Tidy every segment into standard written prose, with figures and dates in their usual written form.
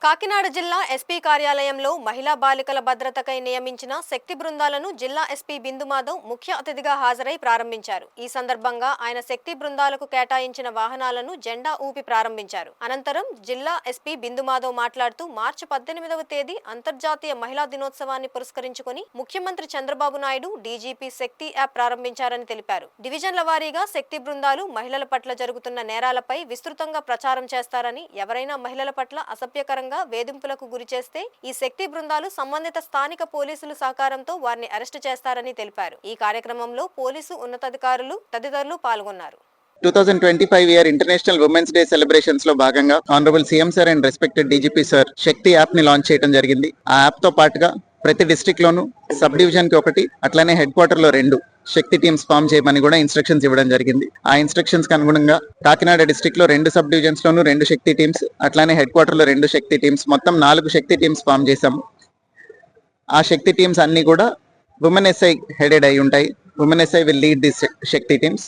కాకినాడ జిల్లా ఎస్పీ కార్యాలయంలో మహిళా బాలికల భద్రతకై నియమించిన శక్తి బృందాలను జిల్లా ఎస్పీ బిందు మాధవ్ ముఖ్య అతిథిగా హాజరై ప్రారంభించారు. ఈ సందర్భంగా ఆయన శక్తి బృందాలకు కేటాయించిన వాహనాలను జెండా ఊపి ప్రారంభించారు. అనంతరం జిల్లా ఎస్పీ బిందు మాధవ్ మాట్లాడుతూ మార్చి 18వ తేదీ అంతర్జాతీయ మహిళా దినోత్సవాన్ని పురస్కరించుకొని ముఖ్యమంత్రి చంద్రబాబు నాయుడు డీజీపీ శక్తి యాప్ ప్రారంభించారని తెలిపారు. డివిజన్ల వారీగా శక్తి బృందాలు మహిళల పట్ల జరుగుతున్న నేరాలపై విస్తృతంగా ప్రచారం చేస్తారని, ఎవరైనా మహిళల పట్ల అసభ్యకరంగా వేధింపులకు గురి చేస్తే ఈ శక్తి బృందాలు సంబంధిత స్థానిక పోలీసుల సహకారంతో వారిని అరెస్టు చేస్తారని తెలిపారు. ఈ కార్యక్రమంలో పోలీసు ఉన్నతాధికారులు తదితరులు పాల్గొన్నారు. 2025 year international women's day celebrations లో భాగంగా honourable CM sir and respected DGP sir Shakti app ని లాంచ్ చేయడం జరిగింది. ఆ యాప్ తో పాటుగా ప్రతి డిస్ట్రిక్ట్ లోను సబ్ డివిజన్ కి ఒకటి, అట్లానే హెడ్ క్వార్టర్ లో 2 శక్తి టీమ్స్ ఫామ్ చేయమని కూడా ఇన్స్ట్రక్షన్స్ ఇవ్వడం జరిగింది. ఆ ఇన్స్ట్రక్షన్స్ కి అనుగుణంగా కాకినాడ డిస్ట్రిక్ట్ లో 2 సబ్ డివిజన్స్ లోను 2 శక్తి టీమ్స్, అట్లానే హెడ్ క్వార్టర్ లో 2 శక్తి టీమ్స్, మొత్తం 4 శక్తి టీమ్స్ ఫామ్ చేశాము. ఆ శక్తి టీమ్స్ అన్ని కూడా ఉమెన్ ఎస్ఐ హెడెడ్ అయి ఉంటాయి. Women SI will lead this Shakti teams.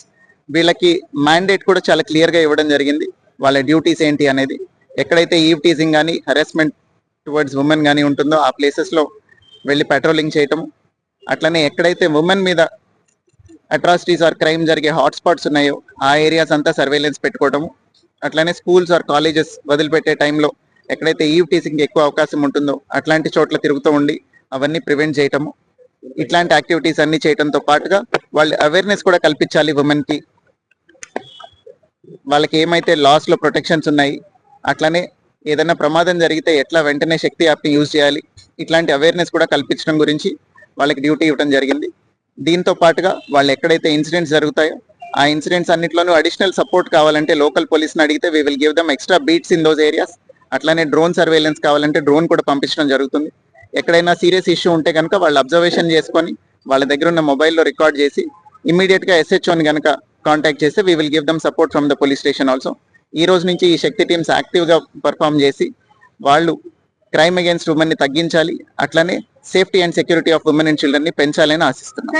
వీళ్ళకి మ్యాండేట్ కూడా చాలా క్లియర్ గా ఇవ్వడం జరిగింది. వాళ్ళ డ్యూటీస్ ఏంటి అనేది, ఎక్కడైతే ఈవ్ టీజింగ్ కానీ హెరాస్మెంట్ టువర్డ్స్ ఉమెన్ కానీ ఉంటుందో ఆ ప్లేసెస్ లో వెళ్ళి పెట్రోలింగ్ చేయటం, అట్లనే ఎక్కడైతే ఉమెన్ మీద అట్రాసిటీస్ ఆర్ క్రైమ్ జరిగే హాట్స్పాట్స్ ఉన్నాయో ఆ ఏరియాస్ అంతా సర్వేలెన్స్ పెట్టుకోవటము, అట్లనే స్కూల్స్ ఆర్ కాలేజెస్ వదిలిపెట్టే టైంలో ఎక్కడైతే ఈవ్ టీజింగ్ ఎక్కువ అవకాశం ఉంటుందో అట్లాంటి చోట్ల తిరుగుతూ ఉండి అవన్నీ ప్రివెంట్ చేయటము, ఇట్లాంటి యాక్టివిటీస్ అన్ని చేయడంతో పాటుగా వాళ్ళు అవేర్నెస్ కూడా కల్పించాలి. ఉమెన్ కి వాళ్ళకి ఏమైతే లాస్ లో ప్రొటెక్షన్స్ ఉన్నాయి, అట్లనే ఏదైనా ప్రమాదం జరిగితే ఎట్లా వెంటనే శక్తి యాప్ ని యూజ్ చేయాలి, ఇట్లాంటి అవేర్నెస్ కూడా కల్పించడం గురించి వాళ్ళకి డ్యూటీ ఇవ్వడం జరిగింది. దీంతో పాటుగా వాళ్ళు ఎక్కడైతే ఇన్సిడెంట్స్ జరుగుతాయో ఆ ఇన్సిడెంట్స్ అన్నిట్లోనూ అడిషనల్ సపోర్ట్ కావాలంటే లోకల్ పోలీస్ని అడిగితే we will give them extra beats in those areas. అట్లానే డ్రోన్ సర్వేలెన్స్ కావాలంటే డ్రోన్ కూడా పంపించడం జరుగుతుంది. ఎక్కడైనా సీరియస్ ఇష్యూ ఉంటే కనుక వాళ్ళు అబ్జర్వేషన్ చేసుకొని వాళ్ళ దగ్గర ఉన్న మొబైల్లో రికార్డ్ చేసి ఇమీడియట్ గా SHOని కనుక కాంటాక్ట్ చేస్తే we will give dum support from the police station also. ఈ రోజు నుంచి ఈ శక్తి టీమ్స్ యాక్టివ్ గా పర్ఫామ్ చేసి వాళ్ళు క్రైమ్ అగేన్స్ట్ ఉమెన్ ని తగ్గించాలి, అట్లనే safety and security of women and children ని పెంచాలని ఆశిస్తున్నాం.